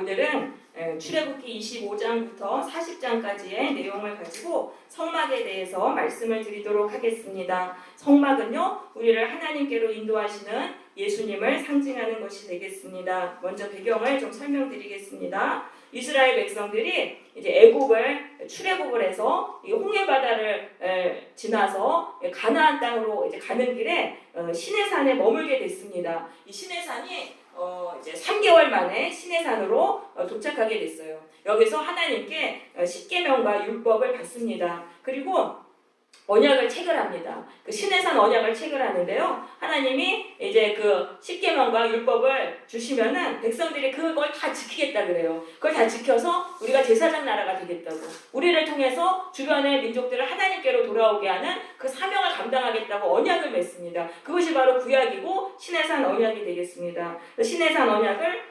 오늘은 출애굽기 25장부터 40장까지의 내용을 가지고 성막에 대해서 말씀을 드리도록 하겠습니다. 성막은요, 우리를 하나님께로 인도하시는 예수님을 상징하는 것이 되겠습니다. 먼저 배경을 좀 설명드리겠습니다. 이스라엘 백성들이 이제 출애굽을 해서 이 홍해 바다를 지나서 가나안 땅으로 이제 가는 길에 시내산에 머물게 됐습니다. 이 시내산이 이제 3개월 만에 시내산으로 도착하게 됐어요. 여기서 하나님께 십계명과 율법을 받습니다. 그리고 언약을 체결합니다. 그 시내산 언약을 체결하는데요. 하나님이 이제 그 십계명과 율법을 주시면은 백성들이 그걸 다 지키겠다 그래요. 그걸 다 지켜서 우리가 제사장 나라가 되겠다고. 우리를 통해서 주변의 민족들을 하나님께로 돌아오게 하는 그 사명을 감당하겠다고 언약을 맺습니다. 그것이 바로 구약이고 시내산 언약이 되겠습니다. 시내산 언약을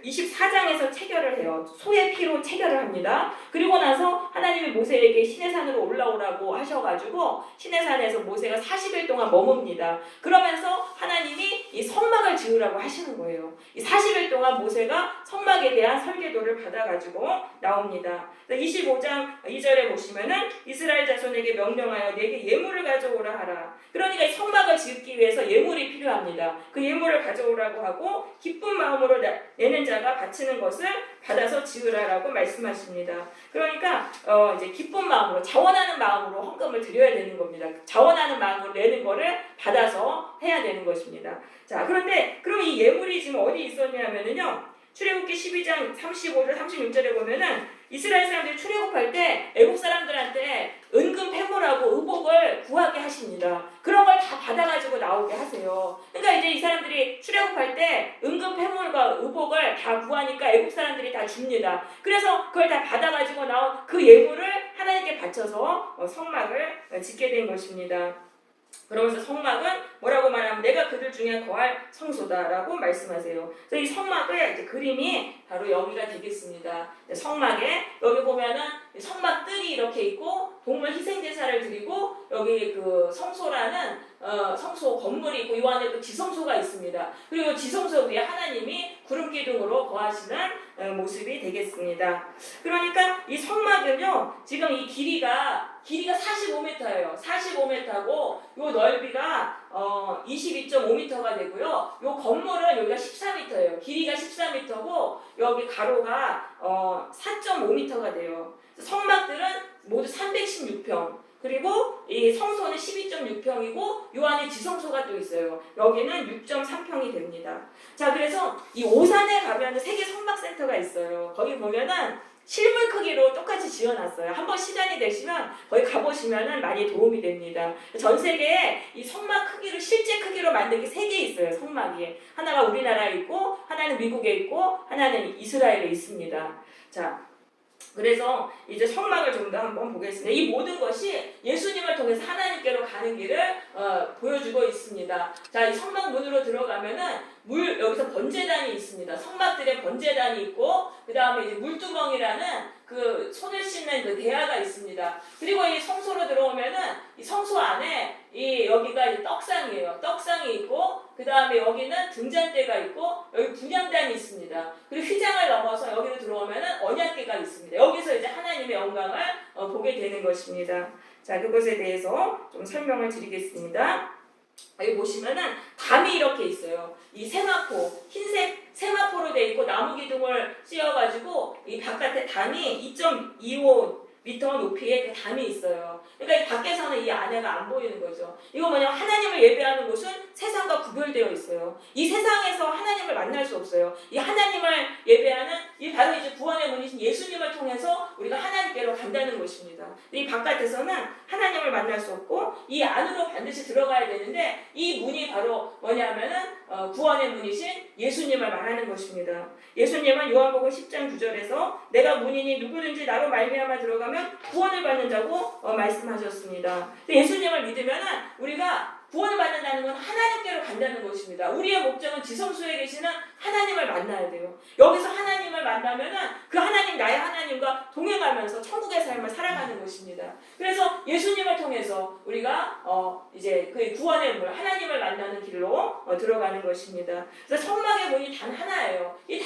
24장에서 체결을 해요. 소의 피로 체결을 합니다. 그리고 나서 하나님이 모세에게 시내산으로 올라오라고 하셔가지고 시내산에서 모세가 40일 동안 머뭅니다. 그러면서 하나님이 이 성막을 지으라고 하시는 거예요. 이 40일 동안 모세가 성막에 대한 설계도를 받아가지고 나옵니다. 25장 2절에 보시면은 이스라엘 자손에게 명령하여 내게 예물을 가져오라 하라. 그러니까 이 성막을 짓기 위해서 예물이 필요합니다. 그 예물을 가져오라고 하고 기쁜 마음으로 내는 자가 바치는 것을 받아서 지으라라고 말씀하십니다. 그러니까 이제 기쁜 마음으로 자원하는 마음으로 헌금을 드려야 되는 겁니다. 자원하는 마음으로 내는 거를 받아서 해야 되는 것입니다. 자, 그런데 그럼 이 예물이 지금 어디 있었냐면은요. 출애굽기 12장 35절 36절에 보면은 이스라엘 사람들이 출애굽할 때 애국 사람들한테 은금 패물하고 의복을 구하게 하십니다. 그런 걸 다 받아가지고 나오게 하세요. 그러니까 이제 이 사람들이 출애굽할 때 은금 패물과 의복을 다 구하니까 애국 사람들이 다 줍니다. 그래서 그걸 다 받아가지고 나온 그 예물을 하나님께 바쳐서 성막을 짓게 된 것입니다. 그러면서 성막은 뭐라고 말하면 내가 그들 중에 거할 성소다라고 말씀하세요. 그래서 이 성막의 이제 그림이 바로 여기가 되겠습니다. 성막에 여기 보면은 성막 뜰이 이렇게 있고 동물 희생제사를 드리고 여기 그 성소라는 성소 건물이 있고 이 안에 또 지성소가 있습니다. 그리고 지성소 위에 하나님이 구름 기둥으로 거하시는 모습이 되겠습니다. 그러니까 이 성막은요 지금 이 길이가 45m예요. 45m고 요 넓이가 22.5m가 되고요. 요 건물은 여기가 14m예요. 길이가 14m고 여기 가로가 4.5m가 돼요. 성막들은 모두 316평. 그리고 이 성소는 12.6평이고 요 안에 지성소가 또 있어요. 여기는 6.3평이 됩니다. 자, 그래서 이 오산에 가면 세계 성막센터가 있어요. 거기 보면은 실물 크기로 똑같이 지어놨어요. 한번 시간이 되시면 거기 가보시면은 많이 도움이 됩니다. 전 세계에 이 성막 크기를 실제 크기로 만든 게 3개 있어요. 성막이 하나가 우리나라에 있고 하나는 미국에 있고 하나는 이스라엘에 있습니다. 자, 그래서 이제 성막을 좀 더 한번 보겠습니다. 이 모든 것이 예수님을 통해서 하나님께로 가는 길을 보여주고 있습니다. 자, 이 성막 문으로 들어가면은 여기서 번제단이 있습니다. 성막들의 번제단이 있고 그 다음에 이제 물두멍이라는 그 손을 씻는 그 대야가 있습니다. 그리고 이 성소로 들어오면은 이 성소 안에 여기가 이제 떡상이에요. 떡상이 있고 그 다음에 여기는 등잔대가 있고 여기 분향단이 있습니다. 그리고 휘장을 넘어서 여기로 들어오면은 언약궤가 있습니다. 여기서 이제 하나님의 영광을 보게 되는 것입니다. 자, 그것에 대해서 좀 설명을 드리겠습니다. 여기 보시면은 담이 이렇게 있어요. 이 세마포, 흰색 세마포로 되어 있고 나무 기둥을 씌워가지고 이 바깥에 담이 2.25m 높이의 그 담이 있어요. 그러니까 이 밖에서는 이 안에가 안 보이는 거죠. 이거 뭐냐면 하나님을 예배하는 곳은 세상과 구별되어 있어요. 이 세상에서 하나님을 만날 수 없어요. 이 하나님을 예배하는 이 바로 이제 구원의 문이신 예수님을 통해서 우리가 하나님께로 간다는 것입니다. 이 바깥에서는 하나님을 만날 수 없고 이 안으로 반드시 들어가야 되는데 이 문이 바로 뭐냐면은 구원의 문이신 예수님을 말하는 것입니다. 예수님은 요한복음 10장 9절에서 내가 문이니 누구든지 나로 말미암아 들어가면 구원을 받는다고 말씀하셨습니다. 예수님을 믿으면은 우리가 구원을 받는다는 건 하나님께로 간다는 것입니다. 우리의 목적은 지성소에 계시는 하나님을 만나야 돼요. 여기서 하나님을 만나면은 그 하나님, 나의 하나님과 동행하면서 천국의 삶을 살아가는 것입니다. 그래서 예수님을 통해서 우리가 이제 그 구원의 물, 하나님을 만나는 길로 들어가는 것입니다. 그래서 성막의 문이 단 하나예요.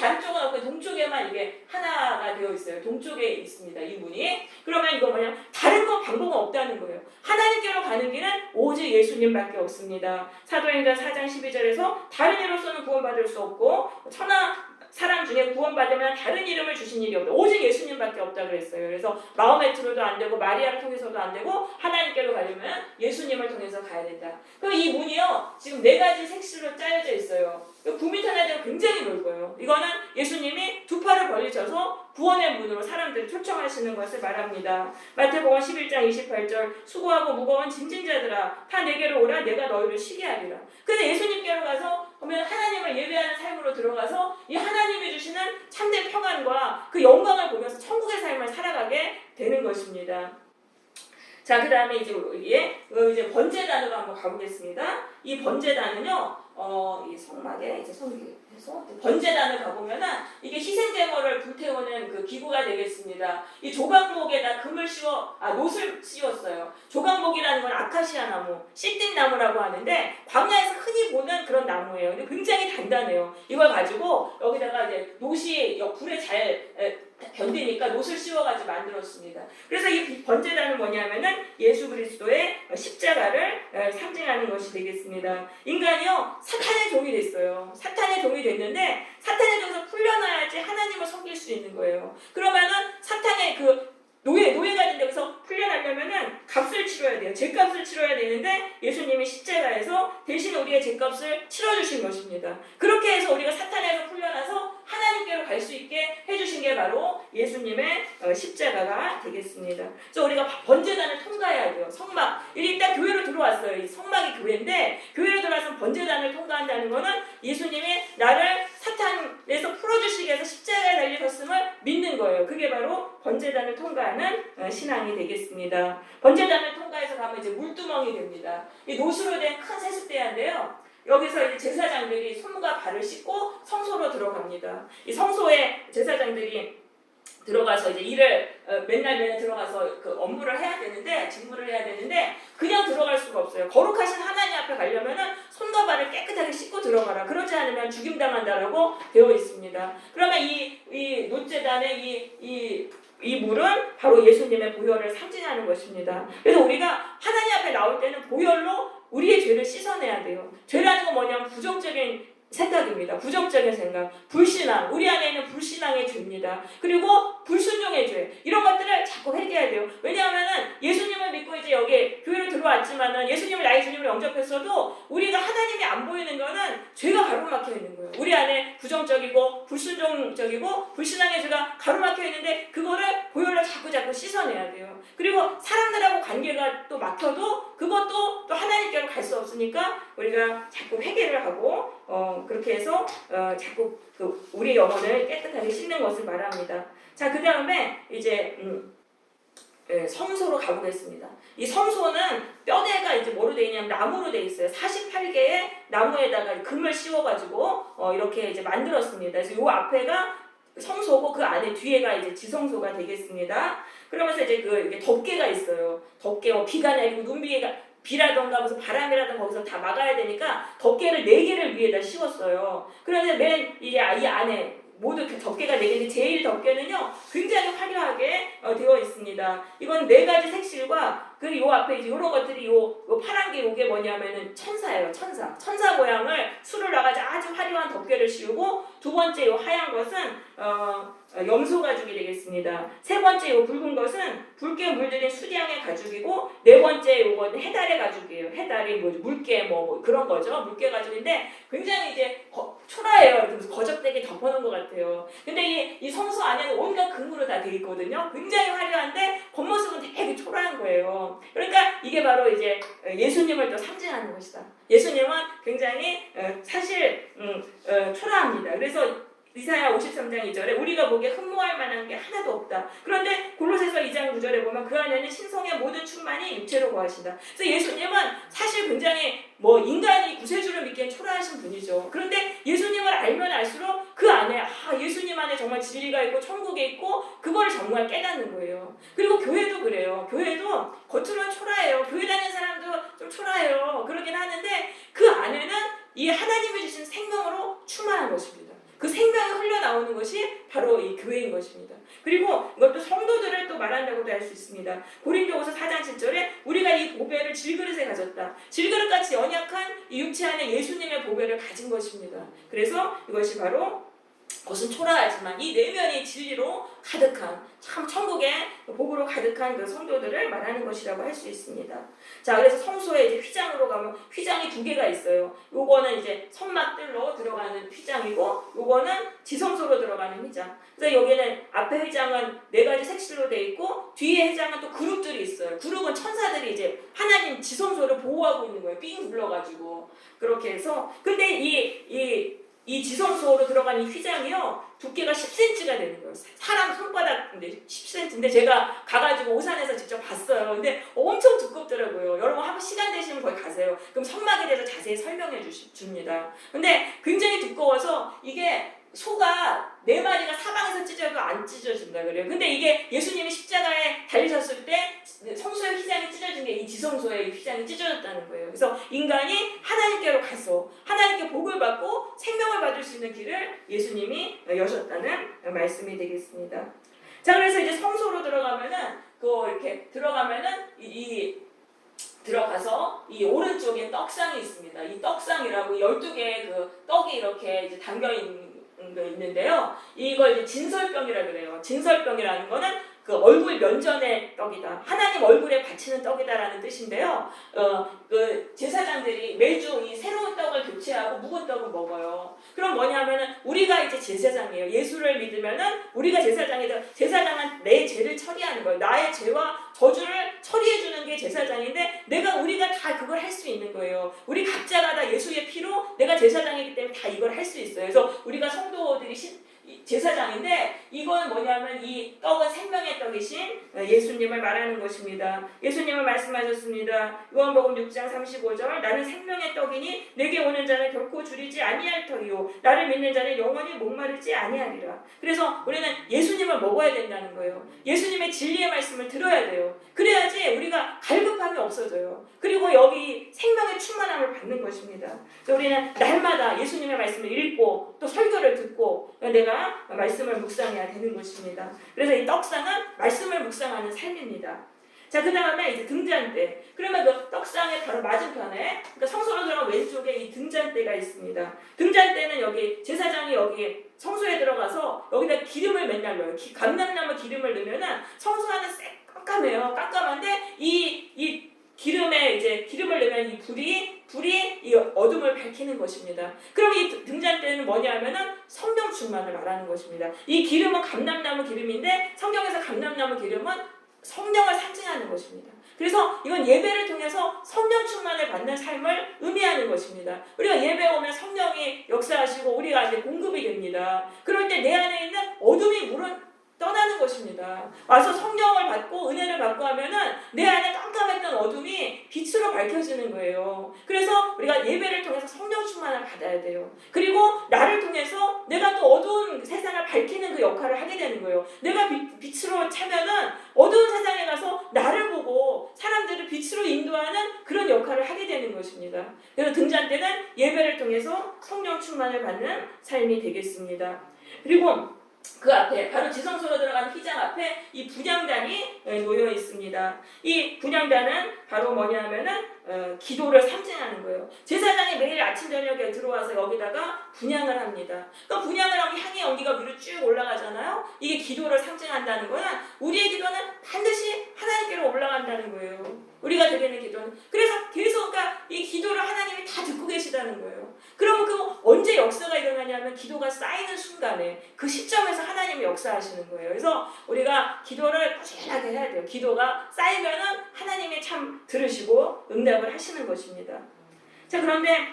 다른 쪽은 없고 동쪽에만 이게 하나가 되어 있어요. 동쪽에 있습니다. 이 문이. 그러면 이거 뭐냐? 다른 건 방법은 없다는 거예요. 하나님께로 가는 길은 오직 예수님밖에 없습니다. 사도행전 4장 12절에서 다른 이로서는 구원받을 수 없고 천하 사람 중에 구원받으면 다른 이름을 주신 일이 없다. 오직 예수님밖에 없다 그랬어요. 그래서 마음의 틀어도 안 되고 마리아를 통해서도 안 되고 하나님께로 가려면 예수님을 통해서 가야 된다. 그럼 이 문이요 지금 4가지 색실로 짜여져 있어요. 9m나 되고 굉장히 넓어요. 이거는 예수님이 두 팔을 벌리셔서 구원의 문으로 사람들을 초청하시는 것을 말합니다. 마태복음 11장 28절 수고하고 무거운 짐진 자들아 다 내게로 오라 내가 너희를 쉬게 하리라. 그래서 예수님께로 가서 보면 하나님을 예배하는 삶으로 들어가서 이 하나님이 주시는 참된 평안과 그 영광을 보면서 천국의 삶을 살아가게 되는 것입니다. 자, 그 다음에 이제 번제단으로 한번 가보겠습니다. 이 번제단은요, 이 성막에 이제 성기해서 번제단을 가보면은 이게 희생제물을 불태우는 그 기구가 되겠습니다. 이 조각목에다 노슬 씌웠어요. 조각목이라는 건 아카시아 나무, 씨띵 나무라고 하는데 광야에서 흔히 보는 그런 나무예요. 근데 굉장히 단단해요. 이걸 가지고 여기다가 이제 노시 불에 잘 견디니까 노슬 씌워가지고 만들었습니다. 그래서 이 번제단은 뭐냐면은 예수 그리스도의 십자가를 상징하는 것이 되겠습니다. 인간이요 사탄의 종이 됐어요. 사탄의 종이 됐는데 사탄의 종에서 풀려나야지 하나님을 섬길 수 있는 거예요. 그러면은 사탄의 그 노예가 된 데서 풀려나려면은 값을 치러야 돼요. 죗값을 치러야 되는데 예수님이 십자가에서 대신 우리의 죗값을 치러주신 것입니다. 그렇게 해서 우리가 사탄에서 풀려나서 하나님께로 갈 수 있게 해주신 게 바로 예수님의 십자가가 되겠습니다. 그래서 우리가 번제단을 통과해야 돼요. 성막. 일단 교회로 들어왔어요. 이 성막이 교회인데 교회로 들어와서 번제단을 통과한다는 거는 예수님이 나를 사탄에서 풀어주시기 위해서 십자가에 달리셨음을 믿는 거예요. 그게 바로 번제단을 통과하는 신앙이 되겠습니다. 번제단을 통과해서 가면 이제 물두멍이 됩니다. 이 노수로 된 큰 세숫대야인데요. 여기서 이제 제사장들이 손과 발을 씻고 성소로 들어갑니다. 이 성소에 제사장들이 들어가서 이제 일을 맨날 들어가서 그 업무를 해야 되는데 직무를 해야 되는데 그냥 들어갈 수가 없어요. 거룩하신 하나님 앞에 가려면은 손과 발을 깨끗하게 씻고 들어가라. 그렇지 않으면 죽임당한다라고 되어 있습니다. 그러면 이 노제단의 이 물은 바로 예수님의 보혈을 상징하는 것입니다. 그래서 우리가 하나님 앞에 나올 때는 보혈로 우리의 죄를 씻어내야 돼요. 죄라는 건 뭐냐면 부정적인 생각입니다. 부정적인 생각, 불신앙, 우리 안에 있는 불신앙의 죄입니다. 그리고 불순종의 죄, 이런 것들을 자꾸 회개해야 돼요. 왜냐하면은 예수님을 믿고 이제 여기 교회로 들어왔지만은 예수님을 나의 주님으로 영접했어도 우리가 하나님이 안 보이는 거는 죄가 가로막혀 있는 거예요. 우리 안에 부정적이고 불순종적이고 불신앙의 죄가 가로막혀 있는데 그거를 보혈로 자꾸 씻어내야 돼요. 그리고 사람들하고 관계가 또 막혀도 그것도 또 하나님께로 갈 수 없으니까 우리가 자꾸 회개를 하고 그렇게 해서 자꾸 우리의 영혼을 깨끗하게 씻는 것을 말합니다. 자, 그 다음에 이제 성소로 가보겠습니다. 이 성소는 뼈대가 이제 뭐로 되어 있냐면 나무로 되어 있어요. 48개의 나무에다가 금을 씌워가지고 이렇게 이제 만들었습니다. 그래서 요 앞에가 성소고 그 안에 뒤에가 이제 지성소가 되겠습니다. 그러면서 이제 이게 덮개가 있어요. 덮개 비가 내리고 비라던가 무슨 바람이라던가 거기서 다 막아야 되니까 덮개를 4개를 위에다 씌웠어요. 그런데 맨 이제 이 안에 모두 덮개가 4개인데 제일 덮개는요 굉장히 화려하게 되어 있습니다. 이건 4가지 색실과 그리고 요 앞에 이제 이런 것들이 요 파란 게 요게 뭐냐면은 천사예요. 천사 모양을 수를 나가지 아주 화려한 덮개를 씌우고 두 번째 요 하얀 것은 염소 가죽이 되겠습니다. 세 번째 요 붉은 것은 붉게 물들인 수량의 가죽이고 네 번째 요거는 해달의 가죽이에요. 해달이 물개 그런 거죠. 물개 가죽인데 굉장히 이제 초라해요. 그래서 거적되게 덮어놓은 것 같아요. 근데 이 성소 안에는 온갖 금으로 다 되어 있거든요. 굉장히 화려한데 겉모습은 되게 초라한 거예요. 그러니까 이게 바로 이제 예수님을 또 상징하는 것이다. 예수님은 굉장히 사실 초라합니다. 그래서 이사야 53장 2절에 우리가 보기에 흠모할 만한 게 하나도 없다. 그런데 골로새서 2장 9절에 보면 그 안에는 신성의 모든 충만이 육체로 거하신다. 그래서 예수님은 사실 굉장히 인간이 구세주를 믿기엔 초라하신 분이죠. 그런데 예수님을 알면 알수록 그 안에 예수님 안에 정말 진리가 있고 천국에 있고 그걸 정말 깨닫는 거예요. 그리고 교회도 그래요. 교회도 겉으로는 초라해요. 교회 다니는 사람도 좀 초라해요. 그러긴 하는데 그 안에는 이 하나님이 주신 생명으로 충만한 것입니다. 그 생명이 흘러나오는 것이 바로 이 교회인 것입니다. 그리고 이것도 성도들을 또 말한다고도 할 수 있습니다. 고린도후서 4장 7절에 우리가 이 보배를 질그릇에 가졌다. 질그릇같이 연약한 이 육체 안에 예수님의 보배를 가진 것입니다. 그래서 이것이 바로 겉은 초라하지만 이 내면이 진리로 가득한 참 천국의 복으로 가득한 그 성도들을 말하는 것이라고 할 수 있습니다. 자, 그래서 성소에 이제 휘장으로 가면 휘장이 두 개가 있어요. 요거는 이제 선막들로 들어가는 휘장이고 요거는 지성소로 들어가는 휘장. 그래서 여기는 앞에 휘장은 4가지 색실로 돼 있고 뒤에 휘장은 또 그룹들이 있어요. 그룹은 천사들이 이제 하나님 지성소를 보호하고 있는 거예요. 삥 둘러가지고 그렇게 해서 근데 이 지성소로 들어간 이 휘장이요 두께가 10cm가 되는 거예요. 사람 손바닥인데 10cm인데 제가 가가지고 오산에서 직접 봤어요. 근데 엄청 두껍더라고요. 여러분 한번 시간 되시면 거기 가세요. 그럼 선막에 대해서 자세히 설명해 줍니다. 근데 굉장히 두꺼워서 이게 소가 4마리가 사방에서 찢어도 안 찢어진다 그래요. 근데 이게 예수님이 십자가에 달리셨을 때 성소의 휘장이 찢어진 게 이 지성소의 휘장이 찢어졌다는 거예요. 그래서 인간이 하나님께로 가서 하나님께 복을 받고 생명을 받을 수 있는 길을 예수님이 여셨다는 말씀이 되겠습니다. 자, 그래서 이제 성소로 들어가면은 이렇게 들어가면은 들어가서 이 오른쪽에 떡상이 있습니다. 이 떡상이라고 12개의 그 떡이 이렇게 이제 담겨 있는데요. 이걸 이제 진설병이라 그래요. 진설병이라는 거는 그 얼굴 면전의 떡이다. 하나님 얼굴에 바치는 떡이다라는 뜻인데요. 그 제사장들이 매주 이 새로운 떡을 교체하고 묵은 떡을 먹어요. 그럼 뭐냐면은 우리가 이제 제사장이에요. 예수를 믿으면은 우리가 제사장은 내 죄를 처리하는 거예요. 나의 죄와 저주를 처리해 주는 게 제사장인데 우리가 다 그걸 할 수 있는 거예요. 우리 각자가 다 예수의 피로 내가 제사장이기 때문에 다 이걸 할 수 있어요. 그래서 우리가 성도들이 제사장인데 이건 뭐냐면 이 떡은 생명의 떡이신 예수님을 말하는 것입니다. 예수님은 말씀하셨습니다. 요한복음 6장 35절 나는 생명의 떡이니 내게 오는 자는 결코 줄이지 아니할 터이요 나를 믿는 자는 영원히 목마르지 아니하리라. 그래서 우리는 예수님을 먹어야 된다는 거예요. 예수님의 진리의 말씀을 들어야 돼요. 그래야지 우리가 갈급함이 없어져요. 그리고 여기 생명의 충만함을 받는 것입니다. 그래서 우리는 날마다 예수님의 말씀을 읽고 또 설교를 듣고 내가 말씀을 묵상해야 되는 것입니다. 그래서 이 떡상은 말씀을 묵상하는 삶입니다. 자, 그 다음에 이제 등잔대. 그러면 그 떡상의 바로 맞은편에, 그러니까 성소로 들어간 왼쪽에 이 등잔대가 있습니다. 등잔대는 여기 제사장이 여기 성소에 들어가서 여기다 기름을 맨날 넣어요. 감람나무 기름을 넣으면은 성소 안은 깜깜해요. 깜깜한데 이 기름에 이제 기름을 넣으면 이 불이 이 어둠을 밝히는 것입니다. 그럼 이 등잔대는 뭐냐면은 성령 충만을 말하는 것입니다. 이 기름은 감람나무 기름인데 성경에서 감람나무 기름은 성령을 상징하는 것입니다. 그래서 이건 예배를 통해서 성령 충만을 받는 삶을 의미하는 것입니다. 우리가 예배 오면 성령이 역사하시고 우리가 이제 공급이 됩니다. 그럴 때 내 안에 있는 어둠이 떠나는 것입니다. 와서 성령을 받고 은혜를 받고 하면은 내 안에 깜깜했던 어둠이 빛으로 밝혀지는 거예요. 그래서 우리가 예배를 통해서 성령 충만을 받아야 돼요. 그리고 나를 통해서 내가 또 어두운 세상을 밝히는 그 역할을 하게 되는 거예요. 내가 빛으로 차면은 어두운 세상에 가서 나를 보고 사람들을 빛으로 인도하는 그런 역할을 하게 되는 것입니다. 그래서 등잔대는 예배를 통해서 성령 충만을 받는 삶이 되겠습니다. 그리고 그 앞에 바로 지성소로 들어가는 휘장 앞에 이 분향단이 놓여 있습니다. 이 분향단은 바로 뭐냐면은 기도를 상징하는 거예요. 제사장이 매일 아침 저녁에 들어와서 여기다가 분향을 합니다. 그러니까 분향을 하면 향의 연기가 위로 쭉 올라가잖아요. 이게 기도를 상징한다는 거는 우리의 기도는 반드시 하나님께로 올라간다는 거예요. 우리가 드리는 기도는. 그래서 계속 그러니까 이 기도를 하나님이 다 듣고 계시다는 거예요. 그러면 그 언제 역사가 일어나냐면 기도가 쌓이는 순간에 그 시점에서 하나님이 역사하시는 거예요. 그래서 우리가 기도를 꾸준하게 해야 돼요. 기도가 쌓이면은 하나님이 참 들으시고 응답을 하시는 것입니다. 자, 그런데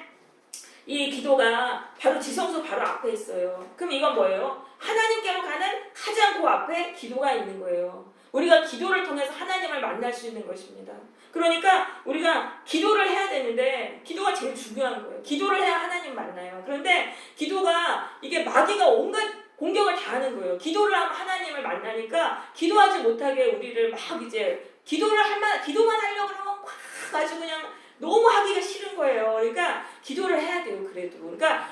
이 기도가 바로 지성소 바로 앞에 있어요. 그럼 이건 뭐예요? 하나님께로 가는 가장 그 앞에 기도가 있는 거예요. 우리가 기도를 통해서 하나님을 만날 수 있는 것입니다. 그러니까 우리가 기도를 해야 되는데 기도가 제일 중요한 거예요. 기도를 해야 하나님 만나요. 그런데 기도가 이게 마귀가 온갖 공격을 다 하는 거예요. 기도를 하면 하나님을 만나니까 기도하지 못하게 우리를 막 이제 기도만 하려고 그러면 막 아주 그냥 너무 하기가 싫은 거예요. 그러니까 기도를 해야 돼요. 그래도. 그러니까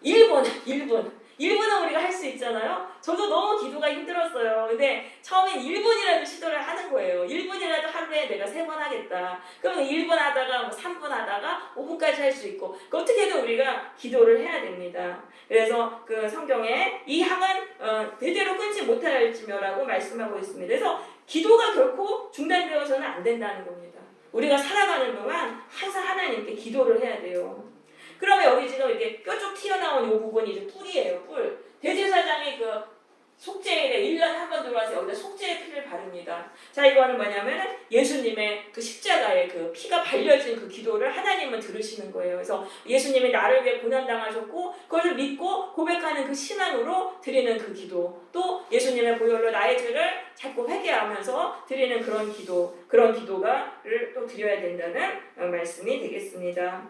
1분 1분은 우리가 할 수 있잖아요. 저도 너무 기도가 힘들었어요. 근데 처음엔 1분이라도 시도를 하는 거예요. 1분이라도 하루에 내가 3번 하겠다. 그러면 1분 하다가 뭐 3분 하다가 5분까지 할 수 있고 어떻게든 우리가 기도를 해야 됩니다. 그래서 그 성경에 이 향은 대대로 끊지 못할지며라고 말씀하고 있습니다. 그래서 기도가 결코 중단되어서는 안 된다는 겁니다. 우리가 살아가는 동안 항상 하나님께 기도를 해야 돼요. 그러면 여기 지금 이렇게 뾰족 튀어나온 이 부분이 이제 뿔이에요. 뿔. 대제사장이 그 속죄일에 1년에 한 번 들어와서 여기다 속죄의 피를 바릅니다. 자, 이거는 뭐냐면 예수님의 그 십자가에 그 피가 발려진 그 기도를 하나님은 들으시는 거예요. 그래서 예수님이 나를 위해 고난당하셨고 그것을 믿고 고백하는 그 신앙으로 드리는 그 기도, 또 예수님의 보혈로 나의 죄를 자꾸 회개하면서 드리는 그런 기도, 그런 기도가를 또 드려야 된다는 말씀이 되겠습니다.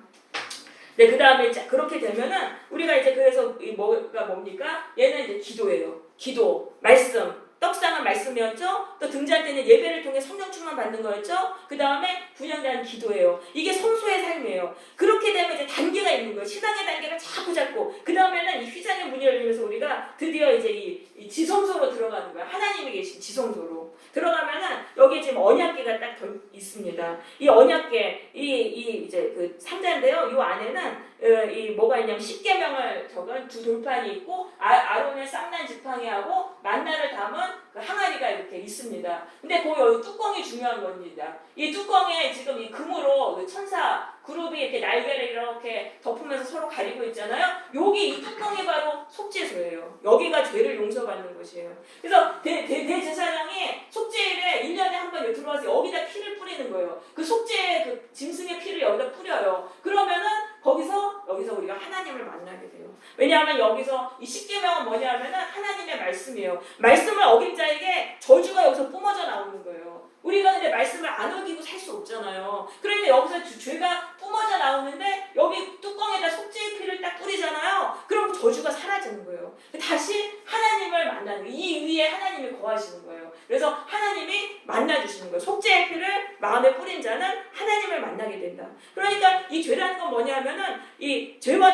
네, 그 다음에 그렇게 되면은 우리가 이제 그래서 뭐가 뭡니까? 얘는 이제 기도예요. 기도, 말씀, 떡상한 말씀이었죠. 또 등장 때는 예배를 통해 성령 충만 받는 거였죠. 그 다음에 분양대한 기도예요. 이게 성소의 삶이에요. 그렇게 되면 이제 단계가 있는 거예요. 신앙의 단계가 자꾸 잡고 그 다음에는 이 휘장의 문이 열리면서 우리가 드디어 이제 이 지성소로 들어가는 거예요. 하나님이 계신 지성소로 들어가면은 여기 지금 언약궤가 딱 있습니다. 이 언약궤 이 이제 그 상자인데요. 이 안에는 이 뭐가 있냐면 십계명을 적은 2돌판이 있고 아론의 쌍난 지팡이하고 만나를 담은 그 항아리가 이렇게 있습니다. 근데 그 여기 뚜껑이 중요한 겁니다. 이 뚜껑에 지금 이 금으로 그 천사 그룹이 이렇게 날개를 이렇게 덮으면서 서로 가리고 있잖아요. 여기 이 뚜껑이 바로 속죄소예요. 여기가 죄를 용서받는 곳이에요. 그래서 대제사장이 속죄일에 1년에 한 번 들어와서 여기다 피를 뿌리는 거예요. 그 속죄의 그 짐승의 피를 여기다 뿌려요. 그러면은 여기서 우리가 하나님을 만나게 돼요. 왜냐하면 여기서 이 십계명은 뭐냐면은 하나님의 말씀이에요. 말씀을 어긴 자에게 저주가 여기서 뿜어져 나오는 거예요. 우리가 근데 말씀을 안 어기고 살 수 없잖아요. 그런데 여기서 죄가 뿜어져 나오는데 여기 뚜껑에다 속죄의 피를 딱 뿌리잖아요. 그럼 저주가 사라지는 거예요. 다시 하나님을 만나는 거예요. 이 위에 하나님이 거하시는 거예요. 그래서 하나님이 만나주시는 거예요. 속죄의 피를 마음에 뿌린 자는 하나님을 만나게 된다. 그러니까 이 죄라는 건 뭐냐면은 이 죄와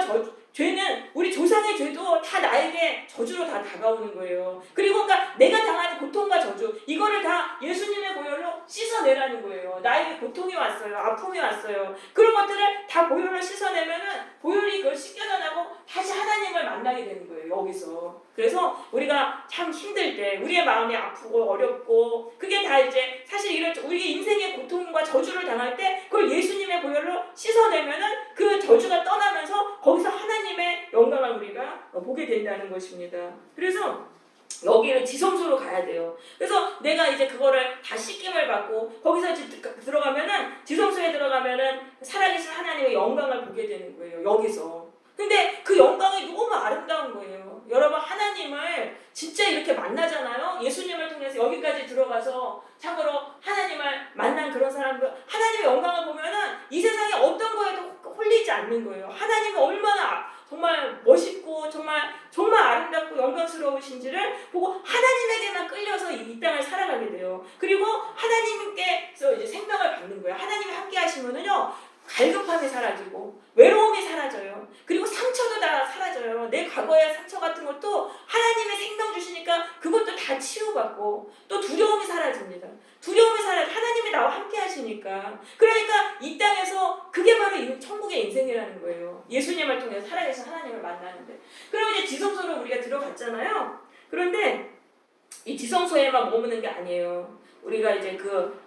죄는 우리 조상의 죄도 다 나에게 저주로 다 다가오는 거예요. 그리고 그러니까 내가 당하는 고통과 저주 이거를 다 예수님의 보혈로 씻어내라는 거예요. 나에게 고통이 왔어요. 아픔이 왔어요. 그런 것들을 다 보혈로 씻어내면은 보혈이 그걸 씻겨져나고 다시 하나님을 만나게 되는 거예요. 여기서. 그래서 우리가 참 힘들 때 우리의 마음이 아프고 어렵고 그게 다 이제 사실 이런 우리 인생의 고통과 저주를 당할 때 그걸 예수님의 보혈로 씻어내면은 그 저주가 떠나면서 거기서 하나님의 영광을 우리가 보게 된다는 것입니다. 그래서 여기를 지성소로 가야 돼요. 그래서 내가 이제 그거를 다 씻김을 받고 거기서 들어가면은 지성소에 들어가면은 살아계신 하나님의 영광을 보게 되는 거예요. 여기서. 근데 그 영광이 너무 아름다운 거예요. 여러분 하나님을 진짜 이렇게 만나잖아요. 예수님을 통해서 여기까지 들어가서 참으로 하나님을 만난 그런 사람들 하나님의 영광을 보면은 이 세상에 어떤 거에도 홀리지 않는 거예요. 하나님이 얼마나 정말 멋있고 정말 아름답고 영광스러우신지를 보고 하나님에게만 끌려서 이 땅을 살아가게 돼요. 그리고 하나님께서 이제 생명을 받는 거예요. 하나님이 함께 하시면은요. 갈급함이 사라지고 외로움이 사라져요. 그리고 상처도 다 사라져요. 내 과거의 상처 같은 것도 하나님의 생명 주시니까 그것도 다 치유받고 또 두려움이 사라집니다. 두려움이 사라져 하나님이 나와 함께 하시니까. 그러니까 이 땅에서 그게 바로 천국의 인생이라는 거예요. 예수님을 통해서 살아계신 하나님을 만나는데. 그럼 이제 지성소로 우리가 들어갔잖아요. 그런데 이 지성소에만 머무는 게 아니에요. 우리가 이제 그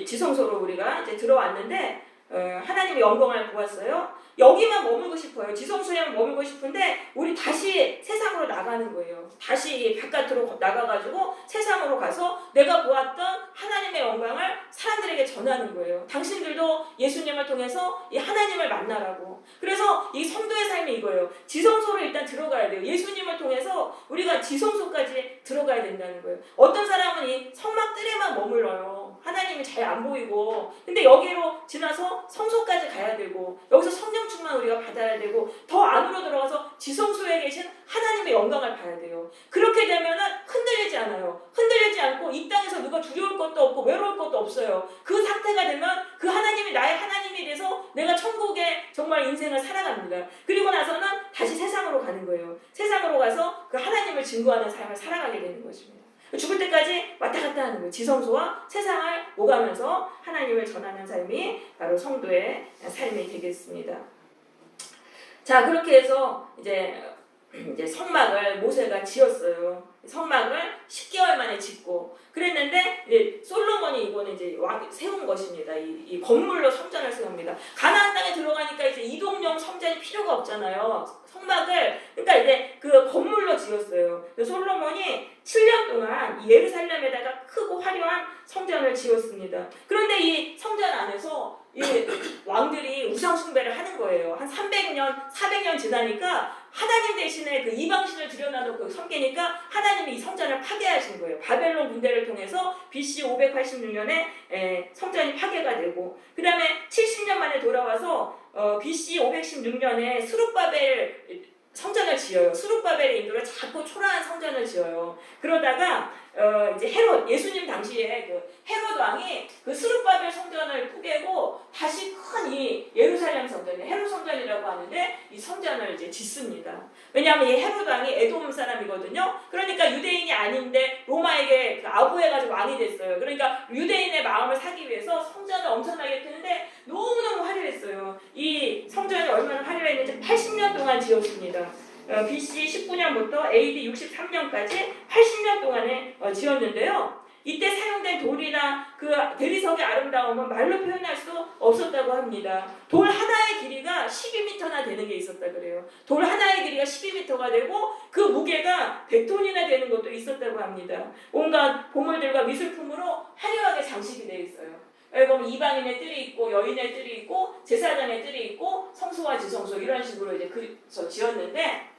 지성소로 우리가 이제 들어왔는데 하나님의 영광을 보았어요. 여기만 머물고 싶어요. 지성소에만 머물고 싶은데 우리 다시 세상으로 나가는 거예요. 다시 바깥으로 나가가지고 세상으로 가서 내가 보았던 하나님의 영광을 사람들에게 전하는 거예요. 당신들도 예수님을 통해서 이 하나님을 만나라고. 그래서 이 성도의 삶이 이거예요. 지성소로 일단 들어가야 돼요. 예수님을 통해서 우리가 지성소까지 들어가야 된다는 거예요. 어떤 사람은 이 성막들에만 머물러요. 하나님이 잘 안 보이고. 근데 여기로 지나서 성소까지 가야 되고 여기서 성령 충만 우리가 받아야 되고 더 안으로 들어가서 지성소에 계신 하나님의 영광을 봐야 돼요. 그렇게 되면은 흔들리지 않아요. 흔들리지 않고 이 땅에서 누가 두려울 것도 없고 외로울 것도 없어요. 그 상태가 되면 그 하나님이 나의 하나님이 돼서 내가 천국에 정말 인생을 살아갑니다. 그리고 나서는 다시 세상으로 가는 거예요. 세상으로 가서 그 하나님을 증거하는 삶을 살아가게 되는 것입니다. 죽을 때까지 왔다 갔다 하는 거예요. 지성소와 세상을 오가면서 하나님을 전하는 삶이 바로 성도의 삶이 되겠습니다. 자, 그렇게 해서 이제 성막을 모세가 지었어요. 성막을 10개월 만에 짓고 그랬는데 이제 솔로몬이 이거는 이제 세운 것입니다. 이 건물로 성전을 세웁니다. 가나안 땅에 들어가니까 이제 이동용 성전이 필요가 없잖아요. 성막을 그러니까 이제 그 건물로 지었어요. 솔로몬이 7년 동안 예루살렘에다가 크고 화려한 성전을 지었습니다. 그런데 이 성전 안에서 이 왕들이 우상 숭배를 하는 거예요. 한 300년, 400년 지나니까 하나님 대신에 그 이방신을 들여놔놓고 섬기니까 하나님이 이 성전을 파괴하신 거예요. 바벨론 군대를 통해서 BC 586년에 성전이 파괴가 되고 그 다음에 70년 만에 돌아와서 BC 516년에 스룹바벨 성전을 지어요. 스룹바벨의 인도로 자꾸 초라한 성전을 지어요. 그러다가 이제 헤롯 예수님 당시에 그 헤롯 왕이 그 스룹바벨 성전을 포개고 다시 큰 이 예루살렘 성전이 헤롯 성전이라고 하는데 이 성전을 이제 짓습니다. 왜냐하면 이 헤롯 왕이 에돔 사람이거든요. 그러니까 유대인이 아닌데 로마에게 그 아부해가지고 왕이 됐어요. 그러니까 유대인의 마음을 사기 위해서 성전을 엄청나게 트는데 너무너무 화려했어요. 이 성전이 얼마나 화려했는지 80년 동안 지었습니다. BC 19년부터 AD 63년까지 80년 동안에 지었는데요. 이때 사용된 돌이나 그 대리석의 아름다움은 말로 표현할 수 없었다고 합니다. 돌 하나의 길이가 12m나 되는 게 있었다 그래요. 돌 하나의 길이가 12m가 되고 그 무게가 100톤이나 되는 것도 있었다고 합니다. 온갖 보물들과 미술품으로 화려하게 장식이 되어 있어요. 여기 보면 이방인의 뜰이 있고 여인의 뜰이 있고 제사장의 뜰이 있고 성소와 지성소 이런 식으로 이제 그래서 지었는데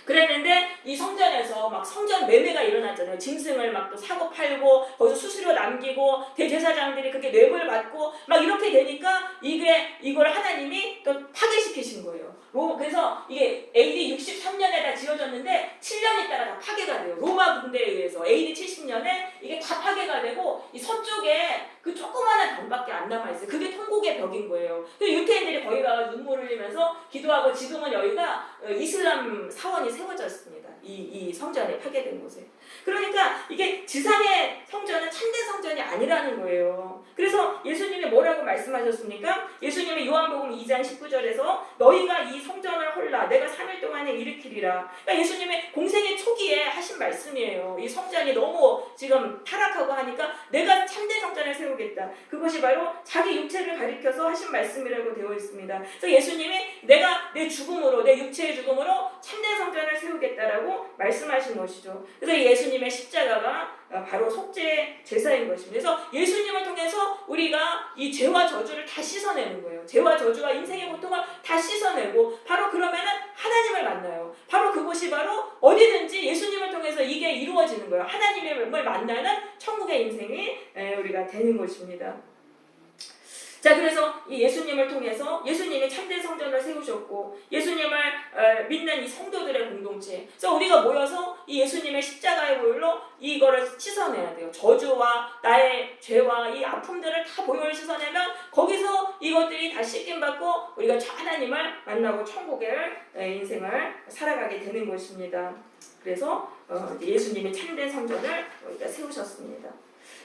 그랬는데 이 성전에서 막 성전 매매가 일어났잖아요. 짐승을 막 또 사고 팔고 거기서 수수료 남기고 대제사장들이 그렇게 뇌물 받고 막 이렇게 되니까 이걸 하나님이 또 파괴시키신 거예요. 그래서 이게 AD 63년에다 지어졌는데 7년 있다가 다 파괴가 돼요. 로마 군대에 의해서 AD 70년에 이게 다 파괴가 되고 이 서쪽에 그 조그마한 담밖에 안 남아있어요. 그게 통곡의 벽인 거예요. 유태인들이 거기 가서 눈물을 흘리면서 기도하고 지금은 여기가 이슬람 사원이 세워졌습니다. 이 성전에 파괴된 곳에. 그러니까 이게 지상의 성전은 참된 성전이 아니라는 거예요. 그래서 예수님이 뭐라고 말씀하셨습니까? 예수님이 요한복음 2장 19절에서 너희가 이 성전을 헐라 내가 3일 동안에 일으키리라. 그러니까 예수님의 공생의 초기에 하신 말씀이에요. 이 성전이 너무 지금 타락하고 하니까 내가 참된 성전을 세우겠다. 그것이 바로 자기 육체를 가리켜서 하신 말씀이라고 되어 있습니다. 그래서 예수님이 내가 내 죽음으로 내 육체의 죽음으로 참된 성전을 세우겠다라고 말씀하신 것이죠. 그래서 예수님의 십자가가 바로 속죄 제사인 것입니다. 그래서 예수님을 통해서 우리가 이 죄와 저주를 다 씻어내는 거예요. 죄와 저주와 인생의 고통을 다 씻어내고 바로 그러면은 하나님을 만나요. 바로 그것이 바로 어디든지 예수님을 통해서 이게 이루어지는 거예요. 하나님을 만나는 천국의 인생이 우리가 되는 것입니다. 자, 그래서 이 예수님을 통해서 예수님이 참된 성전을 세우셨고 예수님을 믿는 이 성도들의 공동체. 그래서 우리가 모여서 이 예수님의 십자가의 보혈로 이거를 씻어내야 돼요. 저주와 나의 죄와 이 아픔들을 다 보혈을 씻어내면 거기서 이것들이 다 씻김받고 우리가 하나님을 만나고 천국의 인생을 살아가게 되는 것입니다. 그래서 예수님이 참된 성전을 여기다 세우셨습니다.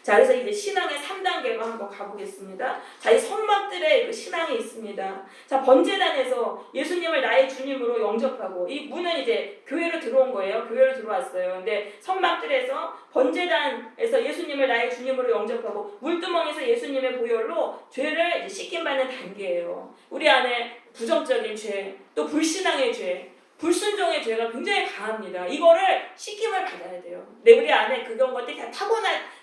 자, 그래서 이제 신앙의 3단계로 한번 가보겠습니다. 자, 이 성막들의 그 신앙이 있습니다. 자, 번제단에서 예수님을 나의 주님으로 영접하고 이 문은 이제 교회로 들어온 거예요. 교회로 들어왔어요. 근데 성막들에서 번제단에서 예수님을 나의 주님으로 영접하고 물두멍에서 예수님의 보혈로 죄를 이제 씻김받는 단계예요. 우리 안에 부정적인 죄, 또 불신앙의 죄, 불순종의 죄가 굉장히 강합니다. 이거를 씻김을 받아야 돼요. 근데 우리 안에 그런 것들이 다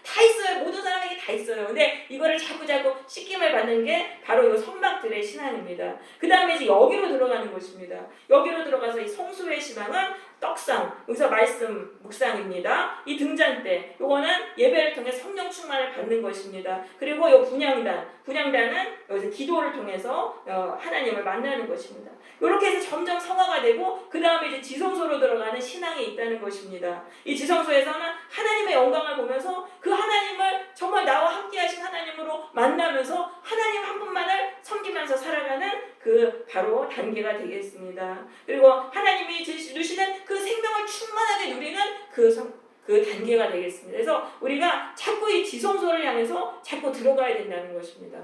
다 있어요. 모든 사람에게 다 있어요. 근데 이거를 자꾸 씻김을 받는 게 바로 이 성막들의 신앙입니다. 그 다음에 이제 여기로 들어가는 것입니다. 여기로 들어가서 이 성소의 신앙은 떡상, 여기서 말씀 묵상입니다. 이 등잔대, 요거는 예배를 통해 성령 충만을 받는 것입니다. 그리고 요 분향단은 여기서 기도를 통해서 하나님을 만나는 것입니다. 이렇게 해서 점점 성화가 되고 그 다음에 이제 지성소로 들어가는 신앙이 있다는 것입니다. 이 지성소에서는 하나님의 영광을 보면서 그 하나님을 정말 나와 함께 하신 하나님으로 만나면서 하나님 한 분만을 섬기면서 살아가는 그 바로 단계가 되겠습니다. 그리고 하나님이 주시는 그 생명을 충만하게 누리는 그 단계가 되겠습니다. 그래서 우리가 자꾸 이 지성소를 향해서 자꾸 들어가야 된다는 것입니다.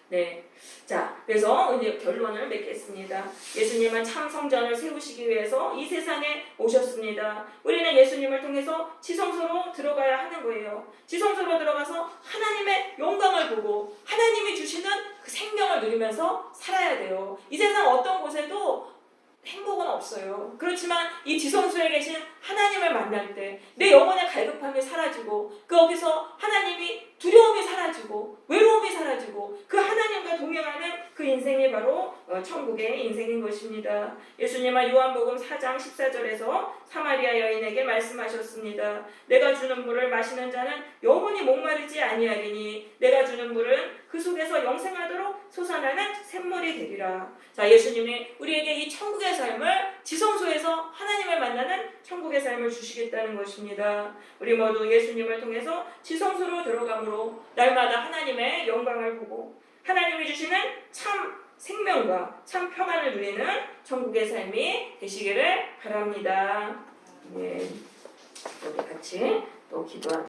네. 자, 그래서 이제 결론을 맺겠습니다. 예수님은 참 성전을 세우시기 위해서 이 세상에 오셨습니다. 우리는 예수님을 통해서 지성소로 들어가야 하는 거예요. 지성소로 들어가서 하나님의 영광을 보고 하나님이 주시는 그 생명을 누리면서 살아야 돼요. 이 세상 어떤 곳에도 행복은 없어요. 그렇지만 이 지성소에 계신 하나님을 만날 때 내 영혼의 갈급함이 사라지고 거기서 하나님이 두려움이 사라지고 외로움이 사라지고 그 하나님과 동행하는 그 인생이 바로 천국의 인생인 것입니다. 예수님은 요한복음 4장 14절에서 사마리아 여인에게 말씀하셨습니다. 내가 주는 물을 마시는 자는 영원히 목마르지 아니하리니 내가 주는 물은 그 속에서 영생하도록 솟아나는 샘물이 되리라. 자, 예수님이 우리에게 이 천국의 삶을 지성소에서 하나님을 만나는 천국의 삶을 주시겠다는 것입니다. 우리 모두 예수님을 통해서 지성소로 들어감으로 날마다 하나님의 영광을 보고 하나님이 주시는 참 생명과 참 평안을 누리는 천국의 삶이 되시기를 바랍니다. 네, 우리 같이 또 기도합니다.